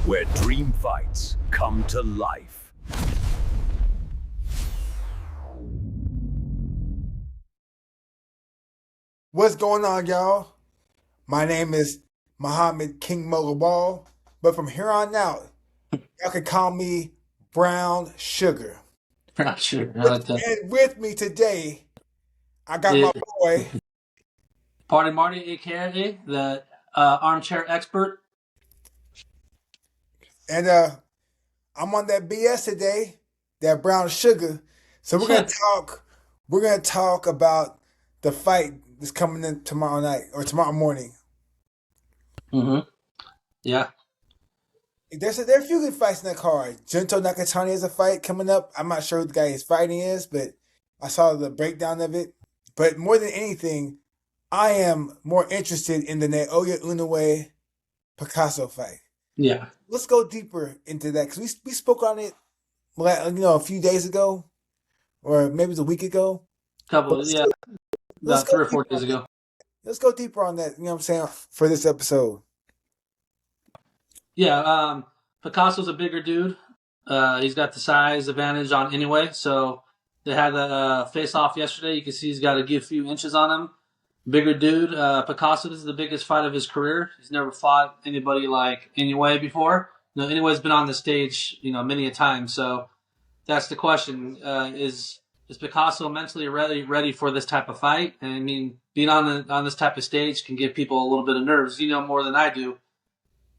where dream fights come to life. What's going on, y'all? My name is Muhammad King Ball, but from here on out, y'all can call me Brown Sugar. Not sure. I With, like that. and with me today, I got my It, boy, Party Marty, aka the armchair expert. and I'm on that BS today, that Brown Sugar. So we're gonna talk. We're gonna talk about the fight that's coming in tomorrow night or tomorrow morning. hmm Yeah. There are a few good fights in that card. Junto Nakatani has a fight coming up. I'm not sure who the guy he's fighting is, but I saw the breakdown of it. But more than anything, I am more interested in the Naoya Inoue Picasso fight. Yeah. Let's go deeper into that because we spoke on it, a few days ago, or maybe it was a week ago. But Yeah. let's About go 3 or 4 deeper on days that. ago. Let's go deeper on that. You know what I'm saying for this episode. Yeah. Picasso's a bigger dude. He's got the size advantage on anyway. So they had the face off yesterday. You can see he's got a good few inches on him. Bigger dude. Picasso, this is the biggest fight of his career. He's never fought anybody like Inoue before. Inoue's been on the stage, many a time. So that's the question. Is Picasso mentally ready for this type of fight? And I mean, being on this type of stage can give people a little bit of nerves. You know more than I do.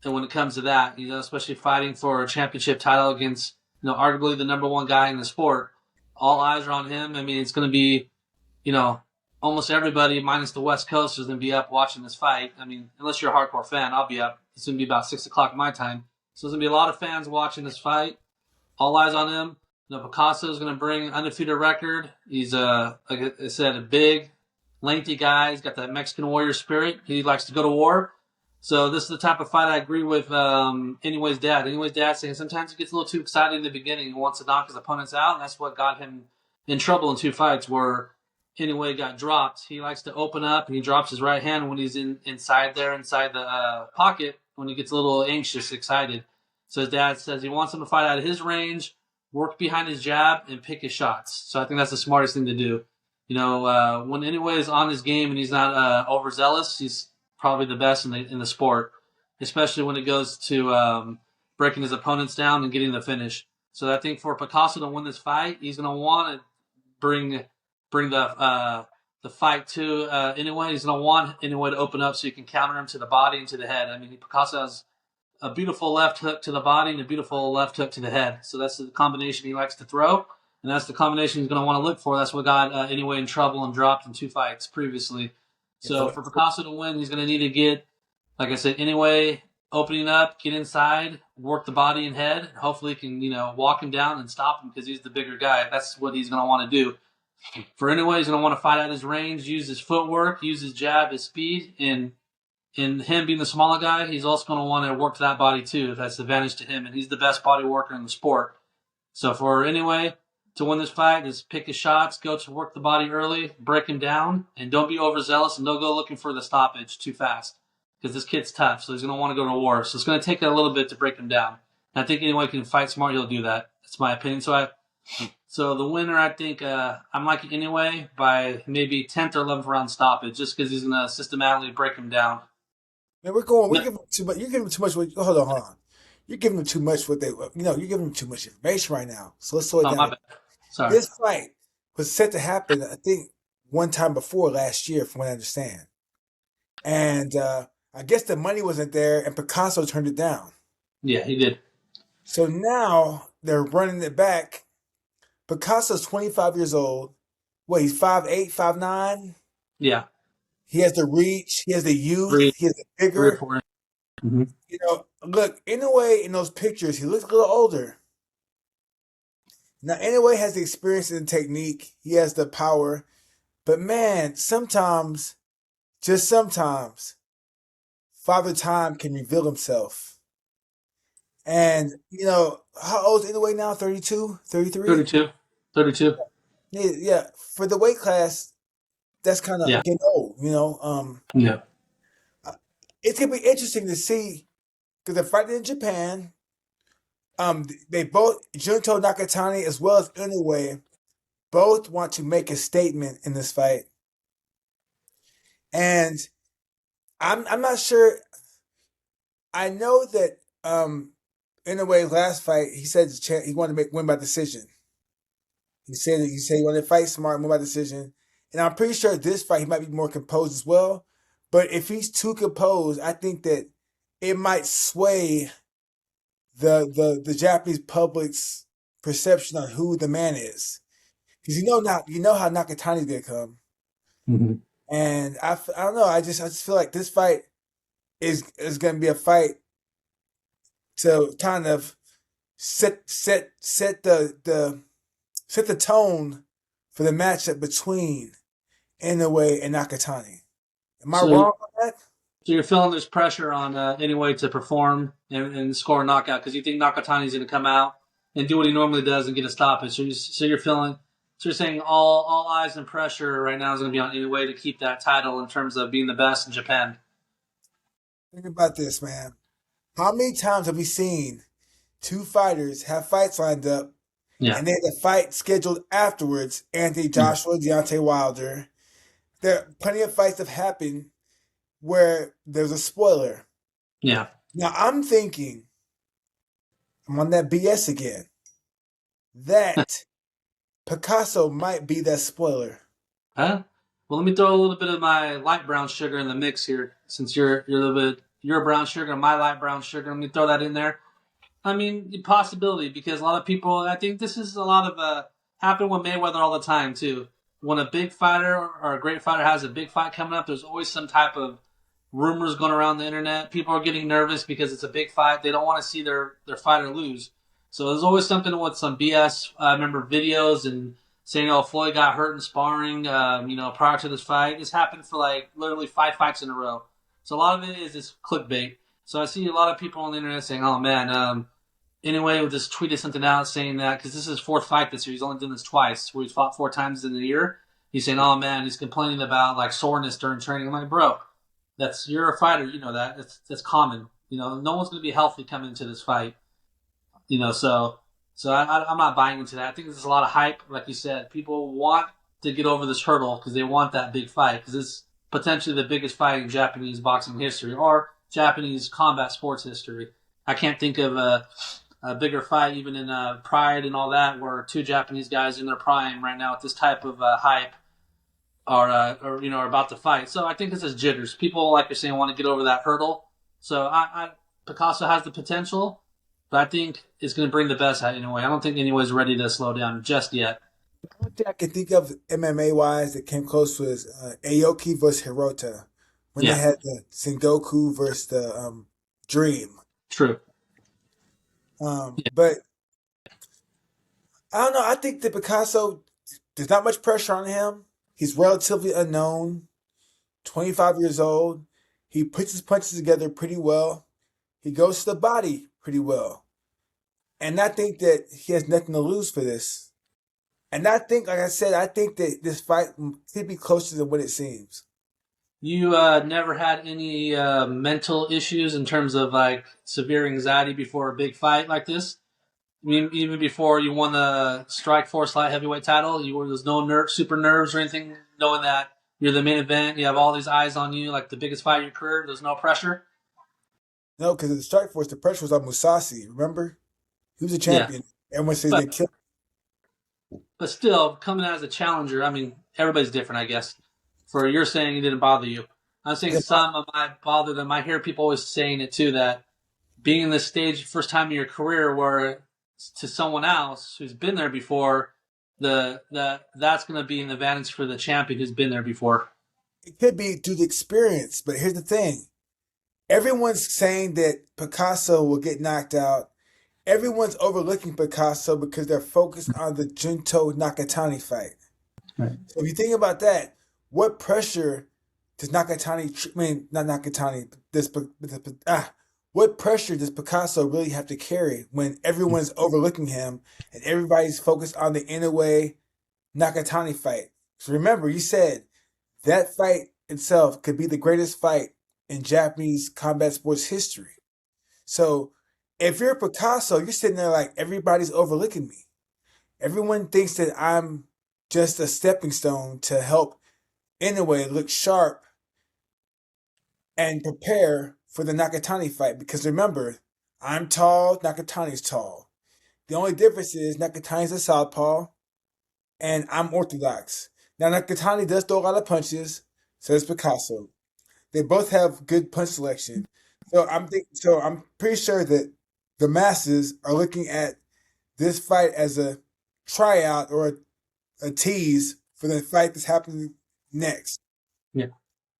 And when it comes to that, especially fighting for a championship title against, arguably the number one guy in the sport, all eyes are on him. I mean, it's going to be, you know, almost everybody minus the West Coast is going to be up watching this fight. I mean, unless you're a hardcore fan, I'll be up. It's going to be about 6 o'clock my time. So there's going to be a lot of fans watching this fight. All eyes on him. Picasso is going to bring an undefeated record. He's like I said, a big, lengthy guy. He's got that Mexican warrior spirit. He likes to go to war. So this is the type of fight I agree with Inoue's dad. Inoue's dad saying sometimes he gets a little too excited in the beginning. He wants to knock his opponents out, and that's what got him in trouble in two fights where Inoue got dropped. He likes to open up, and he drops his right hand when he's inside the pocket, when he gets a little anxious, excited. So his dad says he wants him to fight out of his range, work behind his jab, and pick his shots. So I think that's the smartest thing to do. When Inoue is on his game and he's not overzealous, he's probably the best in the sport, especially when it goes to breaking his opponents down and getting the finish. So I think for Picasso to win this fight, he's going to want to bring the fight to Inoue. He's going to want Inoue to open up so you can counter him to the body and to the head. I mean, Picasso has a beautiful left hook to the body and a beautiful left hook to the head. So that's the combination he likes to throw, and that's the combination he's going to want to look for. That's what got Inoue in trouble and dropped in two fights previously. So for Picasso to win, he's going to need to get, like I said, Inoue opening up, get inside, work the body and head. Hopefully he can, walk him down and stop him because he's the bigger guy. That's what he's going to want to do. For Inoue, he's going to want to fight at his range, use his footwork, use his jab, his speed, and him being the smaller guy, he's also going to want to work that body too. That's the advantage to him, and he's the best body worker in the sport. So for Inoue to win this fight, just pick his shots, go to work the body early, break him down, and don't be overzealous, and don't go looking for the stoppage too fast because this kid's tough, so he's going to want to go to war. So it's going to take a little bit to break him down. And I think Inoue can fight smart, he'll do that. That's my opinion. So the winner, I think, I'm liking Inoue by maybe 10th or 11th round stoppage, just because he's going to systematically break him down. Man, we're giving them too much. You're giving them too much. Hold on. You're giving them too much. You're giving them too much information right now. So let's slow it Oh, my down. bad. Sorry. This fight was set to happen, I think, one time before last year, from what I understand. And I guess the money wasn't there, and Picasso turned it down. Yeah, he did. So now they're running it back. Picasso's 25 years old. What, he's 5'8", 5'9"? Yeah. He has the reach. He has the youth. Three, He has the three or vigor. four. Mm-hmm. Look, Inoue in those pictures, he looks a little older. Now, Inoue has the experience and technique. He has the power. But man, sometimes, just sometimes, Father Time can reveal himself. And, how old is Inoue now? 32? 33? 32. Yeah, for the weight class, that's kind of Yeah. getting old, Yeah. It's going to be interesting to see because they're fighting in Japan. They both Junto Nakatani as well as Inoue both want to make a statement in this fight, and I'm not sure. I know that Inoue's last fight, he said he wanted to win by decision. He said he wanted to fight smart, win by decision, and I'm pretty sure this fight he might be more composed as well. But if he's too composed, I think that it might sway the Japanese public's perception on who the man is. Because you know how Nakatani's gonna come, Mm-hmm. and I don't know. I just feel like this fight is gonna be a fight to kind of set the tone for the matchup between Inoue and Nakatani. Am I So wrong on that? So you're feeling there's pressure on Inoue to perform and score a knockout because you think Nakatani's going to come out and do what he normally does and get a stoppage. So you're saying all eyes and pressure right now is going to be on Inoue to keep that title in terms of being the best in Japan. Think about this, man. How many times have we seen two fighters have fights lined up Yeah, and they had a fight scheduled afterwards? Anthony yeah, Joshua, Deontay Wilder. There are plenty of fights have happened where there's a spoiler. yeah. Now I'm thinking, I'm on that BS again, that Picasso might be that spoiler. Huh? Well, let me throw a little bit of my light brown sugar in the mix here, since you're a little bit you're a brown sugar and my light brown sugar. Let me throw that in there. I mean, the possibility because a lot of people. I think this is a lot of happen with Mayweather all the time too. When a big fighter or a great fighter has a big fight coming up, there's always some type of rumors going around the internet. People are getting nervous because it's a big fight. They don't want to see their fighter lose. So there's always something with some BS. I remember videos and saying, "Oh, Floyd got hurt in sparring." Prior to this fight, this happened for like literally 5 fights in a row. So a lot of it is this clickbait. So I see a lot of people on the internet saying, "Oh man." Anyway, we just tweeted something out saying that because this is his fourth fight this year. He's only done this twice, where he's fought 4 times in a year. He's saying, "Oh man," he's complaining about like soreness during training. I'm like, bro, you're a fighter, you know that. That's common. No one's going to be healthy coming into this fight. So I'm not buying into that. I think there's a lot of hype, like you said. People want to get over this hurdle because they want that big fight because it's potentially the biggest fight in Japanese boxing history or Japanese combat sports history. I can't think of a bigger fight, even in Pride and all that, where two Japanese guys in their prime right now with this type of hype are about to fight. So I think this is jitters. People, like you're saying, want to get over that hurdle. So Picasso has the potential, but I think it's going to bring the best out anyway. I don't think anyone's ready to slow down just yet. The only thing I can think of MMA wise that came close was Aoki versus Hirota when they Yeah, had the Sengoku versus the Dream. true. But I don't know. I think that Picasso, there's not much pressure on him. He's relatively unknown, 25 years old. He puts his punches together pretty well. He goes to the body pretty well. And I think that he has nothing to lose for this. And I think, like I said, I think that this fight could be closer than what it seems. You never had any mental issues in terms of like severe anxiety before a big fight like this? I mean, even before you won the Strike Force light heavyweight title, there's no super nerves or anything, knowing that you're the main event, you have all these eyes on you, like the biggest fight of your career. There's no pressure. No, because in the Strike Force, the pressure was on Musasi. Remember? He was a Yeah, champion. Everyone says but they killed but still, coming out as a challenger, I mean, everybody's different, I guess. For you're saying it didn't bother you. I'm saying him. some might bother them. I hear people always saying it too that being in this stage, first time in your career, where to someone else who's been there before, that's going to be an advantage for the champion who's been there before. It could be due to experience, but here's the thing. Everyone's saying that Picasso will get knocked out. Everyone's overlooking Picasso because they're focused on the Junto Nakatani fight. Right. So if you think about that, what pressure does Nakatani, I mean, not Nakatani, what pressure does Picasso really have to carry when everyone's overlooking him and everybody's focused on the Inoue Nakatani fight? So remember, you said that fight itself could be the greatest fight in Japanese combat sports history. So If you're Picasso, you're sitting there like everybody's overlooking me. Everyone thinks that I'm just a stepping stone to help Inoue look sharp and prepare for the Nakatani fight. Because remember, I'm tall, Nakatani's tall. The only difference is Nakatani's a southpaw and I'm orthodox. Now Nakatani does throw a lot of punches, so does Picasso. They both have good punch selection. So I'm pretty sure that the masses are looking at this fight as a tryout or a tease for the fight that's happening next. Yeah,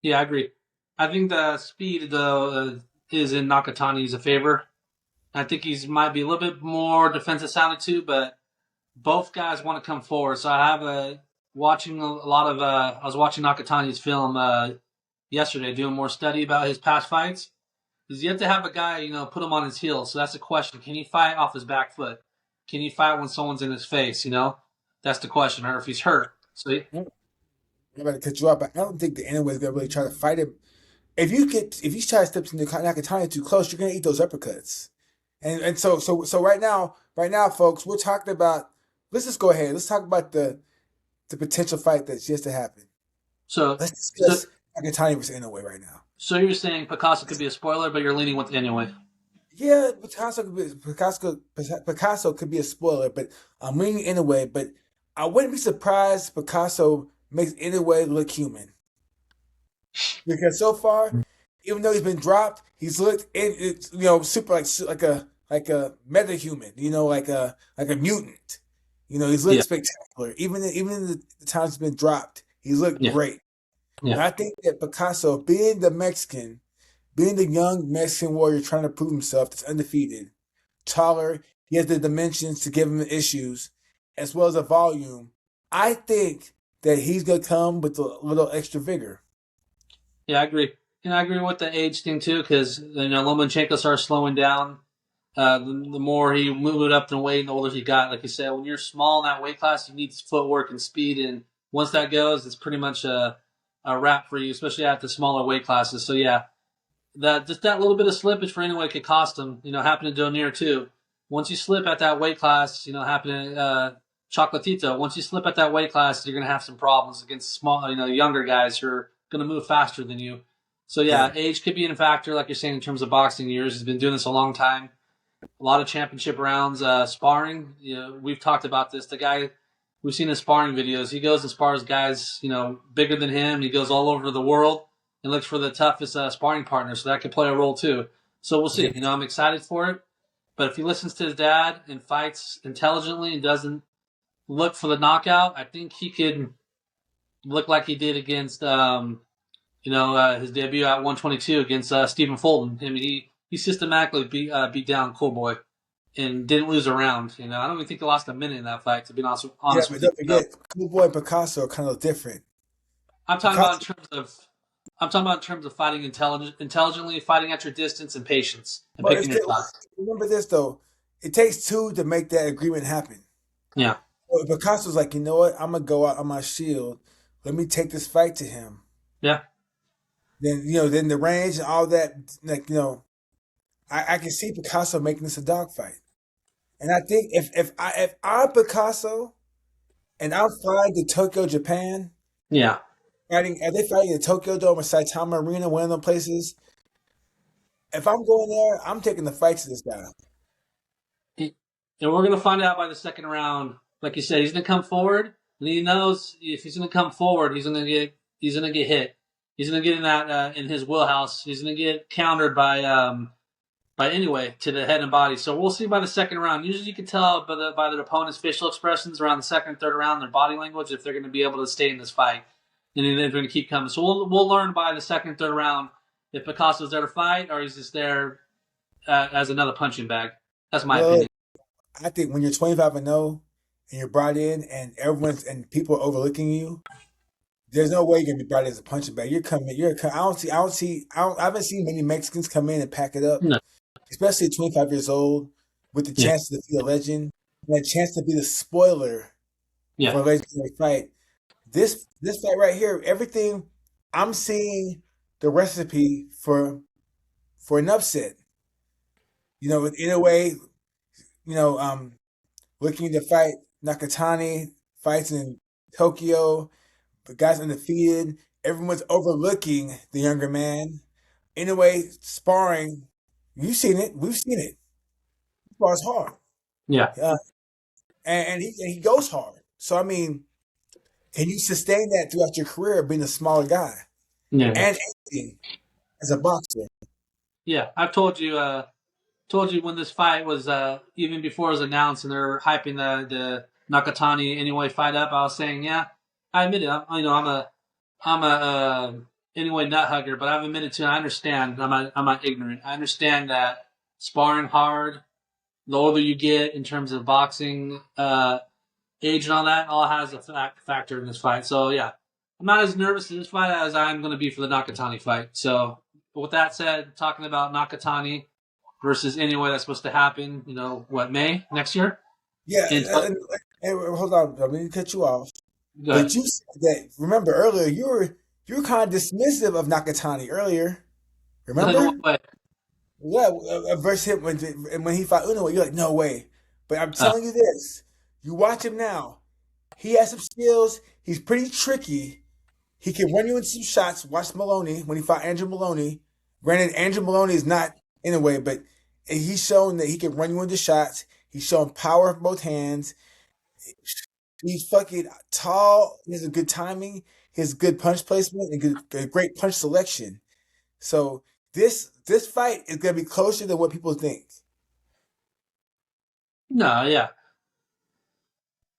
yeah, I agree. I think the speed though is in Nakatani's favor. I think he's might be a little bit more defensive sounded too, but both guys want to come forward. So I have watching a lot of I was watching Nakatani's film yesterday, doing more study about his past fights. He's yet to have a guy, put him on his heels. So that's the question. Can he fight off his back foot? Can he fight when someone's in his face? That's the question. Or if he's hurt. So I'm about to cut you off, but I don't think the Inoue is gonna really try to fight him. If you try to step into Nakatani too close, you're gonna eat those uppercuts. And so right now, folks, we're talking about. Let's just go ahead. Let's talk about the potential fight that's yet to happen. so Let's so discuss Nakatani versus Inoue right now. so you're saying Picasso could be a spoiler, but you're leaning with anyway. Yeah, Picasso could be a spoiler, but I'm leaning Inoue. But I wouldn't be surprised if Picasso makes Inoue look human because so far, even though he's been dropped, he's looked super like a meta human, like a mutant. He's looked Yeah, spectacular. Even in the times he's been dropped, he's looked yeah, great. And yeah, I think that Picasso, being the young Mexican warrior trying to prove himself, that's undefeated, taller, he has the dimensions to give him issues, as well as a volume. I think that he's gonna come with a little extra vigor. yeah. I agree, and I agree with the age thing too, because Lomachenko started slowing down. The more he moved up in weight, and the older he got. Like you said, when you're small in that weight class, you need footwork and speed, and once that goes, it's pretty much a wrap for you, especially at the smaller weight classes. So yeah, that little bit of slippage for Inoue could cost him. Happened to Donier too. Once you slip at that weight class, happened to Chocolatito. Once you slip at that weight class, you're gonna have some problems against small, younger guys who are gonna move faster than you. So Yeah, yeah, age could be a factor, like you're saying, in terms of boxing years. He's been doing this a long time. A lot of championship rounds, sparring. We've talked about this. The guy we've seen his sparring videos. He goes and spars guys, bigger than him. He goes all over the world and looks for the toughest sparring partner. So that could play a role too. So we'll see. yeah. I'm excited for it. But if he listens to his dad and fights intelligently and doesn't look for the knockout, I think he could look like he did against, his debut at 122 against Stephen Fulton. I mean, he systematically beat down Cool Boy and didn't lose a round. I don't even think he lost a minute in that fight. To be honest, Yeah, honest but with you, don't forget, Cool Boy and Picasso are kind of different. I'm talking about in Picasso, terms of I'm talking about in terms of fighting intelligently, fighting at your distance and patience, and well, picking your time. remember this though. It takes two to make that agreement happen. Yeah, Well, Picasso's like, you know what? I'm gonna go out on my shield. Let me take this fight to him. yeah, Then the range and all that. I can see Picasso making this a dogfight. And I think if I'm Picasso and I'm flying to Tokyo, Japan, yeah. are they fighting in Tokyo Dome or Saitama Arena, one of them places? If I'm going there, I'm taking the fight to this guy. And we're gonna find out by the second round. Like you said, he's gonna come forward, and he knows if he's gonna come forward, he's gonna get hit. He's gonna get in that in his wheelhouse. He's gonna get countered by Inoue to the head and body. So we'll see by the second round. Usually, you can tell by their opponent's facial expressions around the second, third round, their body language, if they're going to be able to stay in this fight, and then they're going to keep coming. So we'll learn by the second, third round if Picasso's there to fight or he's just there as another punching bag. That's my Well, opinion. I think when you're 25-0 and you're brought in and people are overlooking you, there's no way you're gonna be brought in as a punching bag. You're coming. I haven't seen many Mexicans come in and pack it up, No, especially at 25 years old, with the yeah, chance to be a legend and a chance to be the spoiler yeah, for a legendary fight. This fight right here, everything I'm seeing the recipe for an upset. In a way, you know, looking to fight Nakatani, fights in Tokyo, the guy's undefeated. Everyone's overlooking the younger man. In a way, sparring, you've seen it. We've seen it. He spars hard, Yeah, uh, and he goes hard. So I mean, can you sustain that throughout your career, being a smaller guy yeah, and acting as a boxer? yeah. I've told you when this fight was even before it was announced and they're hyping the Nakatani anyway fight up. I was saying, yeah, I admit it. I'm a anyway nut hugger, but I've admitted to I understand. I'm not ignorant. I understand that sparring hard, the older you get in terms of boxing, age and all that, all has a factor in this fight. So yeah, I'm not as nervous in this fight as I'm going to be for the Nakatani fight. So with that said, talking about Nakatani versus Inoue that's supposed to happen, May next year? Yeah, In hold on, I mean to cut you off, Good. but you said that. Remember earlier, you were kind of dismissive of Nakatani earlier. In Remember? what way? Yeah, versus him when he fought Inoue, you're like, no way. But I'm Uh, telling you this: you watch him now. He has some skills. He's pretty tricky. He can run you into some shots. Watch Maloney when he fought Andrew Maloney. Granted, Andrew Maloney is not Inoue, but he's shown that he can run you into shots. He's shown power with both hands. He's fucking tall. He has a good timing. He has good punch placement and great punch selection. So this fight is gonna be closer than what people think. no, yeah.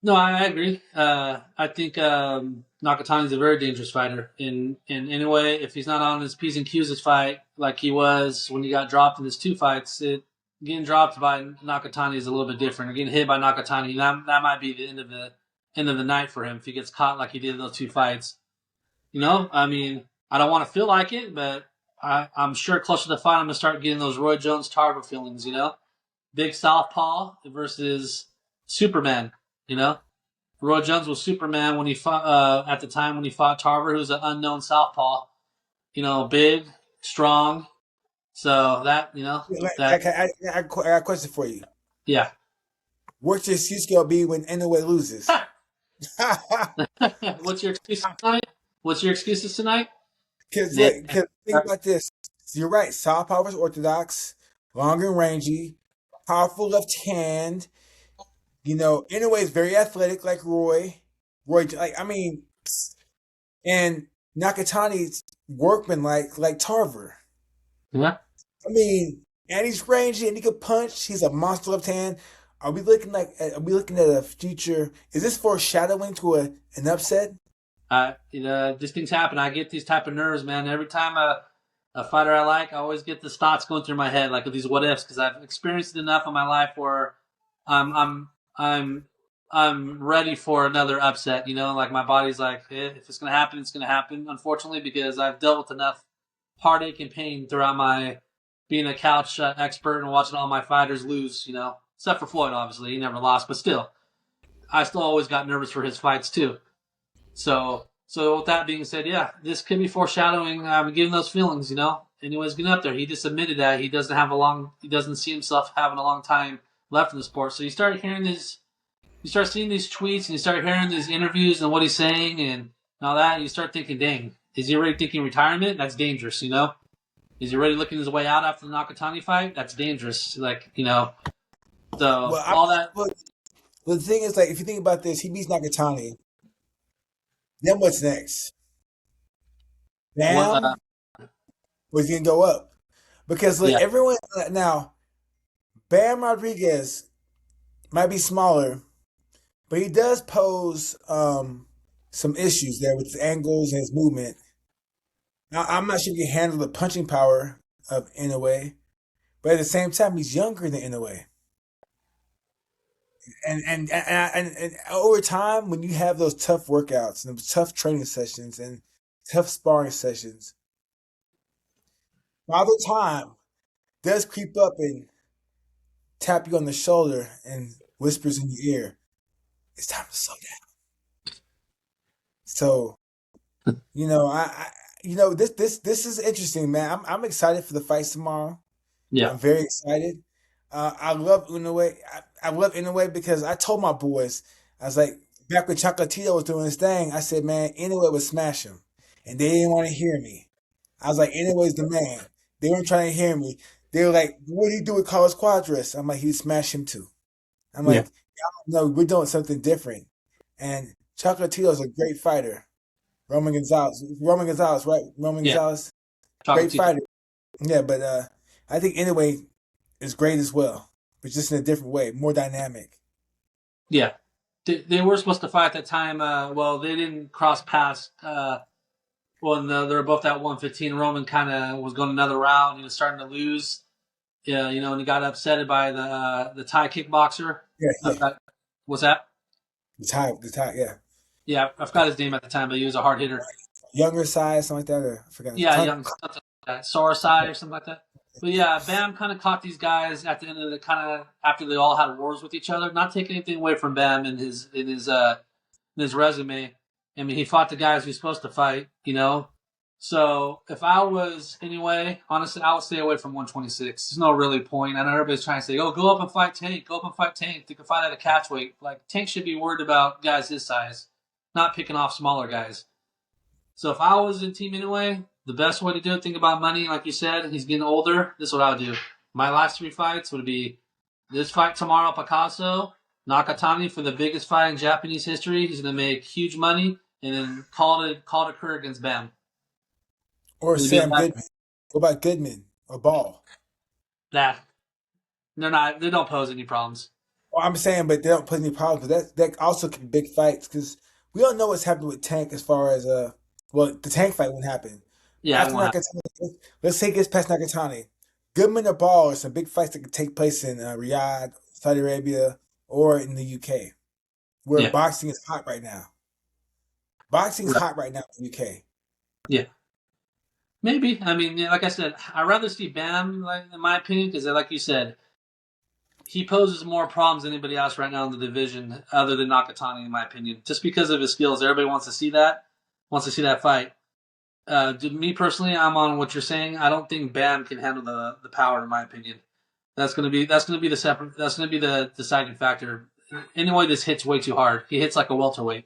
No, I agree. I think Nakatani's a very dangerous fighter. In Inoue, if he's not on his P's and Q's this fight, like he was when he got dropped in his two fights, getting dropped by Nakatani is a little bit different. Or getting hit by Nakatani, that might be the end of the night for him if he gets caught like he did in those two fights. I mean, I don't want to feel like it, but I'm sure closer to the fight, I'm gonna start getting those Roy Jones Tarver feelings. Big southpaw versus Superman. You know, Roy Jones was Superman when he fought at the time when he fought Tarver, who's an unknown southpaw. Big, strong. So that I got a question for you. yeah. What's your excuse gonna be when Inoue loses? What's your excuse tonight? What's your excuses tonight? Because Yeah. think about this. You're right. Southpaw is orthodox, long and rangy, powerful left hand. Inoue is very athletic, like Roy. Like I mean, and Nakatani's workman, like Tarver. Yeah. I mean, and he's rangy and he can punch. He's a monster left hand. Are we looking at a future? Is this foreshadowing to an upset? These things happen. I get these type of nerves, man. Every time a fighter I like, I always get this thoughts going through my head, like these what ifs, because I've experienced it enough in my life where I'm I'm I'm I'm ready for another upset. Like my body's like, if it's gonna happen, it's gonna happen. Unfortunately, because I've dealt with enough heartache and pain throughout my being a couch expert and watching all my fighters lose. Except for Floyd, obviously, he never lost, but still, I still always got nervous for his fights too. So with that being said, yeah, this could be foreshadowing. I'm getting those feelings, Anyways, getting up there, he just admitted that he doesn't see himself having a long time left in the sport. So you start seeing these tweets, and you start hearing these interviews and what he's saying and all that. And you start thinking, dang, is he already thinking retirement? That's dangerous. Is he already looking his way out after the Nakatani fight? That's dangerous. So Well, all that. look, the thing is, like, if you think about this, he beats Nakatani. Then what's next? What? Bam, or he's gonna go up? Because look, Yeah. everyone now, Bam Rodriguez might be smaller, but he does pose some issues there with his angles and his movement. Now, I'm not sure if he can handle the punching power of Inoue, but at the same time, he's younger than Inoue. And over time, when you have those tough workouts and those tough training sessions and tough sparring sessions, Father Time does creep up and tap you on the shoulder and whispers in your ear, "It's time to slow down." So, this is interesting, man. I'm excited for the fights tomorrow. Yeah. I'm very excited. I love Inoue. I love Inoue because I told my boys, I was like, back when Chocolatito was doing his thing, I said, man, Inoue would smash him. And they didn't want to hear me. I was like, Inoue's the man. They weren't trying to hear me. They were like, what did he do with Carlos Quadras? I'm like, he'd smash him too. I'm Yeah, like, no, we're doing something different. And Chocolatito's a great fighter. Roman Gonzalez, right? Roman yeah, Gonzalez, great Chocolatito. fighter. Yeah, but I think Inoue is great as well, but just in a different way, more dynamic. Yeah, they were supposed to fight at that time. Well, they didn't cross paths. Well, no, they were both at 115. Roman kind of was going another round. He was starting to lose. Yeah, and he got upset by the Thai kickboxer. Yeah, I yeah. forgot, what's that? The tie, yeah. Yeah, I forgot his name at the time, but he was a hard hitter. Younger size, something like that. Or I forgot. Yeah, young something like that, Sorosai or something like that. But yeah, Bam kind of caught these guys at the end of the kind of after they all had wars with each other. Not taking anything away from Bam in his resume. I mean, he fought the guys he was supposed to fight. So if I was anyway, honestly, I would stay away from 126. There's no really point. I know everybody's trying to say, "Oh, go up and fight Tank. Go up and fight Tank. You can fight at a catch weight." Like Tank should be worried about guys his size, not picking off smaller guys. So if I was in Team Inoue, the best way to do it, think about money. Like you said, he's getting older. This is what I would do. My last three fights would be this fight tomorrow, Picasso, Nakatani for the biggest fight in Japanese history. He's going to make huge money, and then call it a career against Bam. or It'll be Sam Goodman. What about Goodman or Ball? that. They're not. They don't pose any problems. Well, I'm saying, but they don't put any problems. But that also could be big fights because we don't know what's happening with Tank as far as well, the Tank fight won't happen. Yeah, it After won't happen. Nakatani, let's say it gets past Nakatani. Goodman or Ball are some big fights that could take place in Riyadh, Saudi Arabia, or in the UK, where Yeah, boxing is hot right now. Boxing's right. hot right now in the UK. Yeah, maybe. I mean, yeah, like I said, I'd rather see Bam, like in my opinion, because like you said, he poses more problems than anybody else right now in the division, other than Nakatani, in my opinion. Just because of his skills, everybody wants to see that, fight. To me personally, I'm on what you're saying. I don't think Bam can handle the power, in my opinion. That's gonna be the separate. That's gonna be the deciding factor. Anyway, this hits way too hard. He hits like a welterweight.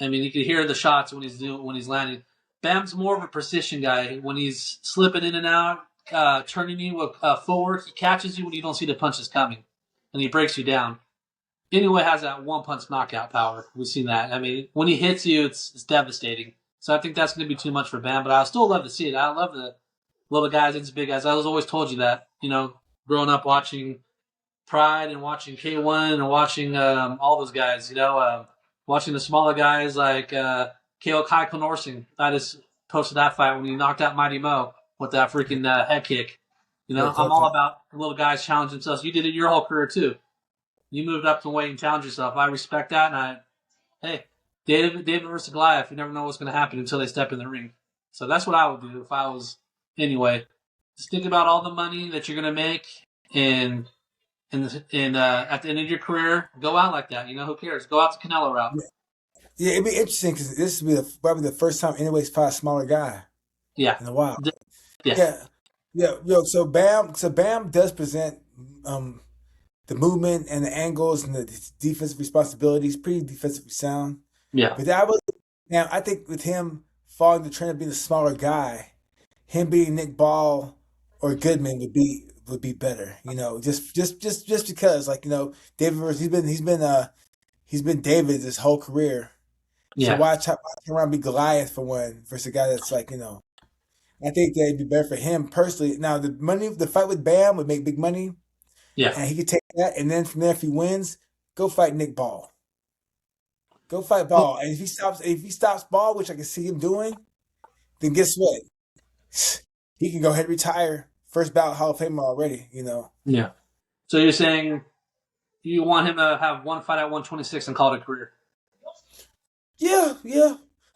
I mean, you can hear the shots when he's landing. Bam's more of a precision guy. When he's slipping in and out, turning you with footwork, he catches you when you don't see the punches coming, and he breaks you down. Anyway, has that one punch knockout power. We've seen that. I mean, when he hits you, it's devastating. So I think that's going to be too much for Bam, but I still love to see it. I love the little guys and big guys. I was always told you that. Growing up watching Pride and watching K1 and watching all those guys. Watching the smaller guys like KO Kai Konorsing. I just posted that fight when he knocked out Mighty Mo with that freaking head kick. Yeah, I'm Coach. all about little guys challenge themselves. You did it your whole career too. You moved up to weight and challenged yourself. I respect that, and hey, David versus Goliath. You never know what's going to happen until they step in the ring. So that's what I would do if I was anyway. Just think about all the money that you're going to make, and at the end of your career, go out like that. Who cares? Go out the Canelo route. Yeah, it'd be interesting because this would be probably the first time anybody's fought a smaller guy Yeah, in a while. yeah, Yeah, yeah, yo. So Bam does present um the movement and the angles and the defensive responsibilities, pretty defensively sound. yeah. But that was now I think with him following the trend of being a smaller guy, him being Nick Ball or Goodman would be better. Just because David he's been David his whole career. So Yeah, why turn around and be Goliath for one versus a guy that's I think that'd be better for him personally. Now the fight with Bam would make big money, yeah. and he could take that, and then from there if he wins, go fight Nick Ball. Go fight Well, Ball, and if he stops Ball, which I can see him doing, then guess what? He can go ahead and retire. First ballot Hall of Famer already. yeah. So you're saying you want him to have one fight at 126 and call it a career? Yeah, yeah.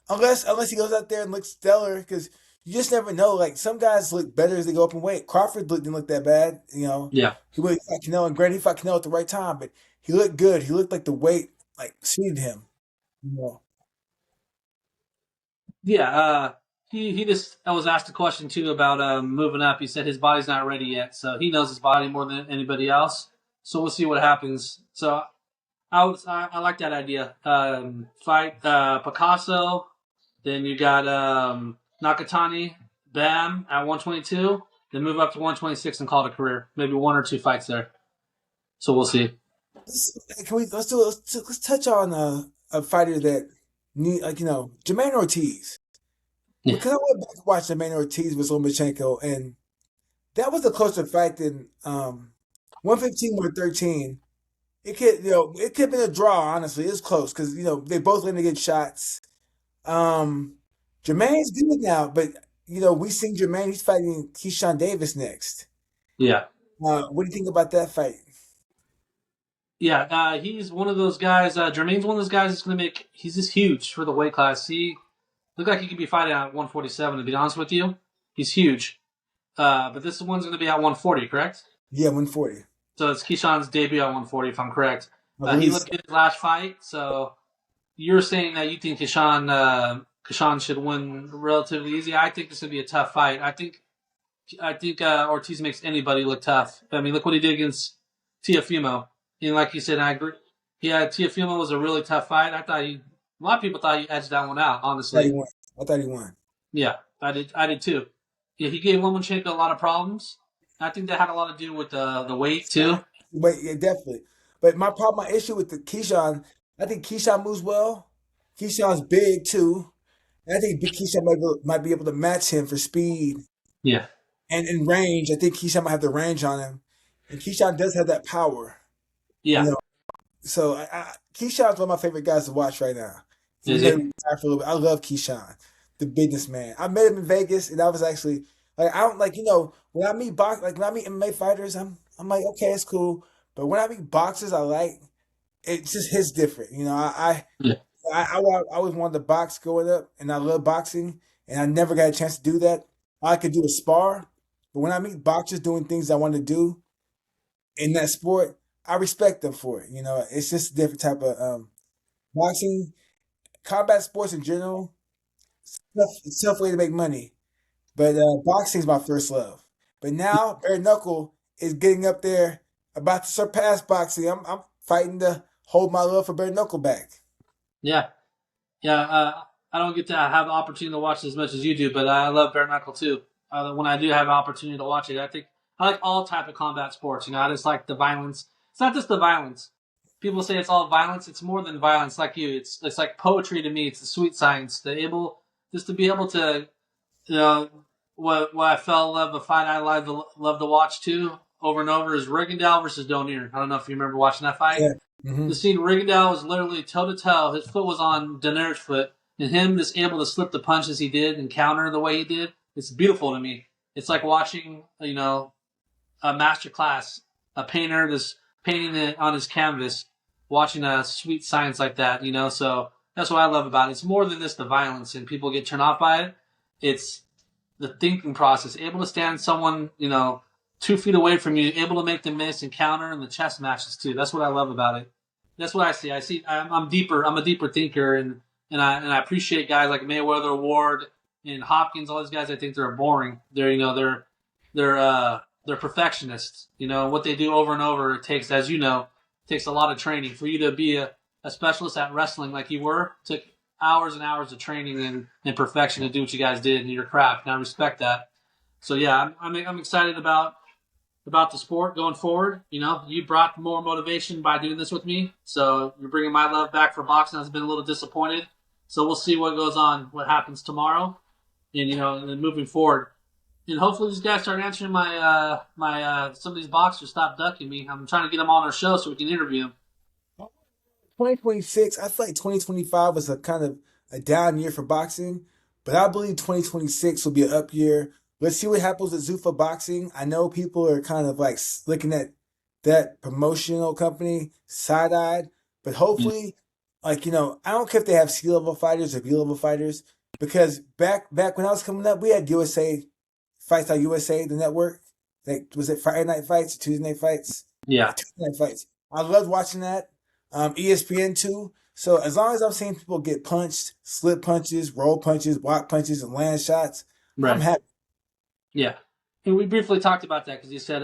Unless he goes out there and looks stellar, because you just never know. Like some guys look better as they go up in weight. Didn't look that bad. Yeah, He fought Canelo, and granted, he fought Canelo at the right time, but he looked good. He looked like the weight suited him. You know. yeah. he just I was asked a question too about moving up. He said his body's not ready yet, so he knows his body more than anybody else. So we'll see what happens. So I like that idea. Fight Picasso, then you got Nakatani, Bam at 122, then move up to 126 and call it a career. Maybe one or two fights there. So we'll see. Let's touch on a fighter that need Jermaine Ortiz. Yeah, Because I went back and watched Jermaine Ortiz with Lomachenko, and that was a closer fight than 115 113. It could have been a draw. Honestly, it's close because they both going to get shots. Um, Jermaine's good now, but we seen Jermaine. He's fighting Keyshawn Davis next. yeah. What do you think about that fight? Yeah, he's one of those guys. Jermaine's one of those guys that's going to make. He's just huge for the weight class. He looked like he could be fighting at 147. To be honest with you, he's huge. But this one's going to be at 140, correct? Yeah, 140. So it's Keyshawn's debut at 140, if I'm correct. I He believe so. looked good his last fight. So you're saying that you think Keyshawn should win relatively easy. I think this would be a tough fight. I think Ortiz makes anybody look tough. I mean, look what he did against Tiafumo. And like you said, I agree. Yeah, Tiafumo was a really tough fight. A lot of people thought he edged that one out. I thought he Honestly, won. I thought he won. yeah, I did. I did too. Yeah, he gave Lomachenko a lot of problems. I think that had a lot to do with the weight too. But yeah, definitely. But my issue with the Keyshawn, I think Keyshawn moves well. Keyshawn's big too. And I think Big Keyshawn might be able to match him for speed Yeah, and in range. I think Keyshawn might have the range on him. And Keyshawn does have that power. You yeah, know, so Keyshawn's one of my favorite guys to watch right now. Even is though he he? retired for a little bit, I love Keyshawn, the businessman. I met him in Vegas, and I was actually like, I don't like when I meet when I meet MMA fighters, I'm like, okay, it's cool. But when I meet boxers, I like it's just his different. Yeah, I always wanted to box growing up, and I love boxing, and I never got a chance to do that. All I could do is spar, but when I meet boxers doing things I want to do in that sport, I respect them for it. It's just a different type of boxing, combat sports in general. It's a tough way to make money, but boxing is my first love. But now bare knuckle is getting up there, about to surpass boxing. I'm fighting to hold my love for bare knuckle back. yeah. Yeah, I don't get to have the opportunity to watch it as much as you do, but I love bare knuckle too. When I do have an opportunity to watch it, I think I like all type of combat sports. I just like the violence. It's not just the violence. People say it's all violence. It's more than violence. Like you, it's like poetry to me. It's the sweet science. Just to be able to you know what I fell in love a fight I love to watch too over and over is Rigondeaux versus Donier. I don't know if you remember watching that fight. Yeah. Hmm. The scene Rigondeaux was literally toe to toe. His foot was on Donner's foot, and him just able to slip the punches he did and counter the way he did. It's beautiful to me. It's like watching, a master class, a painter just painting it on his canvas, watching a sweet science like that. So that's what I love about it. It's more than just the violence, and people get turned off by it. It's the thinking process, able to stand someone, 2 feet away from you, able to make them miss and counter, and the chess matches too. That's what I love about it. That's what I see. I'm deeper. I'm a deeper thinker, and I appreciate guys like Mayweather, Ward, and Hopkins. All these guys, I think they're boring. They're perfectionists. What they do over and over. It takes, as you know, takes a lot of training for you to be a specialist at wrestling like you were. Took hours and hours of training and perfection to do what you guys did in your craft, and I respect that. So yeah, I'm excited about the sport going forward. You brought more motivation by doing this with me, so you're bringing my love back for boxing. I've been a little disappointed, so we'll see what goes on, what happens tomorrow, and then moving forward. And hopefully these guys start answering my some of these boxers stop ducking me. I'm trying to get them on our show so we can interview them. 2026, I feel like 2025 was a kind of a down year for boxing, but I believe 2026 will be an up year. Let's see what happens with Zuffa Boxing. I know people are kind of like looking at that promotional company side-eyed, but hopefully, I don't care if they have C-level fighters or B-level fighters, because back when I was coming up, we had USA Fights on USA, the network. Like, was it Friday night fights, Tuesday night fights? Yeah, Tuesday night fights. I loved watching that. ESPN too. So as long as I'm seeing people get punched, slip punches, roll punches, block punches, and land shots, I'm Right. happy. Yeah. And we briefly talked about that because you said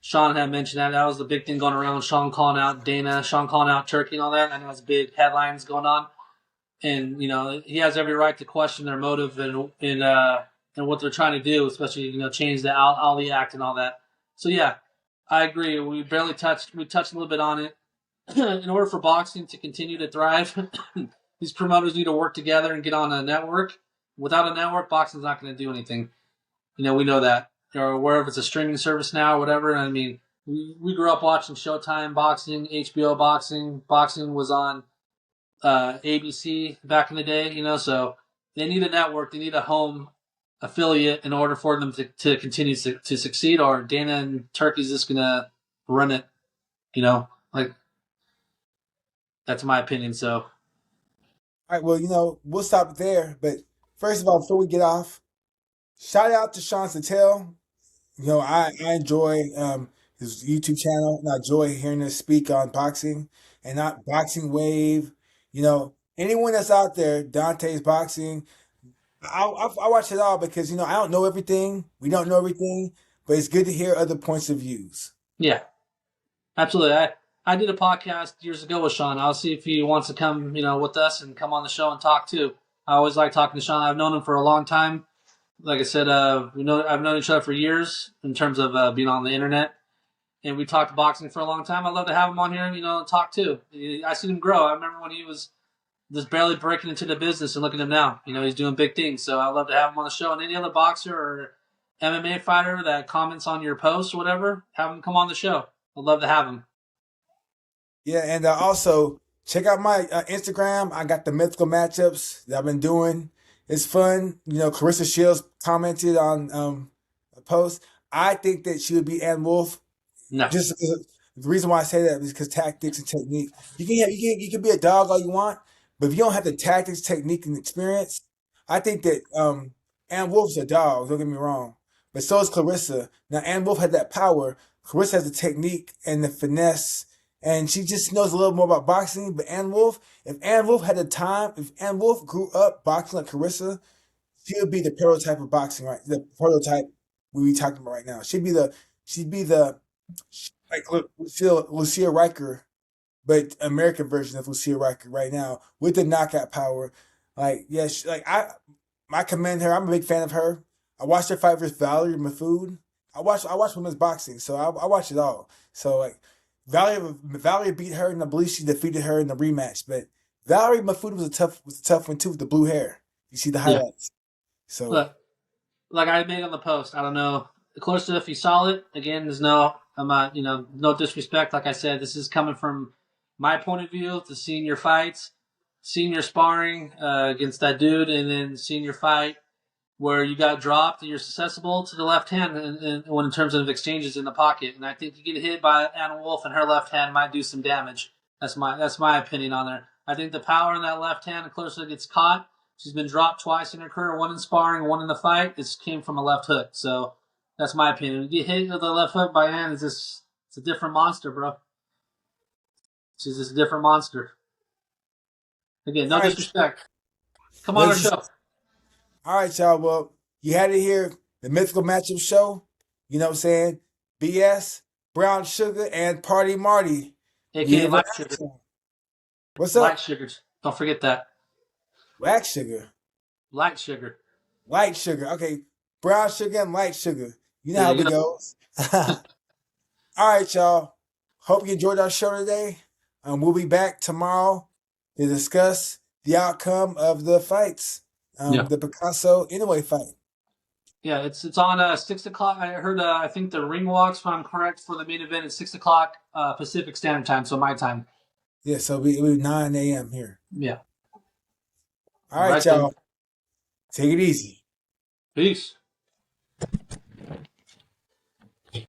Sean had mentioned that. That was the big thing going around. Sean calling out Dana, Sean calling out Turkey and all that. I know it's big headlines going on. And, he has every right to question their motive and what they're trying to do, especially, change the Ali Act and all that. So, yeah, I agree. We touched a little bit on it. In order for boxing to continue to thrive, these promoters need to work together and get on a network. Without a network, boxing's not going to do anything. We know that. Or wherever it's a streaming service now or whatever. I mean, we grew up watching Showtime boxing, HBO boxing. Boxing was on ABC back in the day, so they need a network. They need a home affiliate in order for them to continue to succeed, or Dana and Turkey's just going to run it, like that's my opinion. So, All right, well, we'll stop there. But first of all, before we get off, shout out to Sean Sattel. I enjoy his YouTube channel, and I enjoy hearing him speak on boxing and not boxing wave. Anyone that's out there, Dante's boxing, I watch it all because I don't know everything. We don't know everything, but it's good to hear other points of views. yeah, absolutely. I did a podcast years ago with Sean. I'll see if he wants to come, with us and come on the show and talk too. I always like talking to Sean. I've known him for a long time. Like I said, I've known each other for years in terms of being on the internet, and we talked boxing for a long time. I'd love to have him on here, and talk too. I seen him grow. I remember when he was just barely breaking into the business, and look at him now. He's doing big things. So I'd love to have him on the show. And any other boxer or MMA fighter that comments on your posts or whatever, have him come on the show. I'd love to have him. Yeah, and also check out my Instagram. I got the mythical matchups that I've been doing. It's fun. Clarissa Shields commented on a post. I think that she would be Ann Wolf. No. Just because, the reason why I say that is because tactics and technique. You can be a dog all you want, but if you don't have the tactics, technique, and experience, I think that Ann Wolf's a dog. Don't get me wrong, but so is Clarissa. Now Ann Wolf had that power. Clarissa has the technique and the finesse, and she just knows a little more about boxing. But if Ann Wolf had the time, if Ann Wolf grew up boxing like Clarissa, she would be the prototype of boxing, right? The prototype we talking about right now. She'd be the like Lucia Riker, but American version of Lucia Riker right now with the knockout power. Like, yeah, I commend her. I'm a big fan of her. I watched her fight versus Valerie Mafood. I watch women's boxing, so I watch it all. So like Valerie beat her, and I believe she defeated her in the rematch. But Valerie Mafood was a tough one too with the blue hair. You see the highlights. So Look, like I made on the post, I don't know. Close to if you saw it, again, I'm not, no disrespect. Like I said, this is coming from my point of view to seeing your fights, seeing your sparring against that dude, and then seeing your fight where you got dropped and you're susceptible to the left hand in terms of exchanges in the pocket. And I think you get hit by Anna Wolf and her left hand might do some damage. That's my opinion on her. I think the power in that left hand, the closer it gets caught, she's been dropped twice in her career, one in sparring, one in the fight. This came from a left hook. So that's my opinion. You get hit with the left hook by Anna, it's a different monster, bro. She's just a different monster. Again, no all right, disrespect. Come on our ladies, show. all right, y'all. Well, you had it here, the Mythical Matchup Show. You know what I'm saying? BS, Brown Sugar, and Party Marty. AKA Leave Light it Sugar. out. What's Light up? Sugars. Don't forget that. Wax Sugar. Light Sugar. Light sugar. Okay. Brown sugar and light sugar. You know There how you it go. goes. All right, y'all. Hope you enjoyed our show today. We'll be back tomorrow to discuss the outcome of the fights. Yeah. The Picasso Inoue fight. Yeah, it's on 6 o'clock. I heard I think the ring walks, if I'm correct, for the main event at 6 o'clock Pacific Standard Time, so my time. Yeah, so it'll be 9 a.m. here. Yeah. All right, Then. y'all. Take it easy. Peace.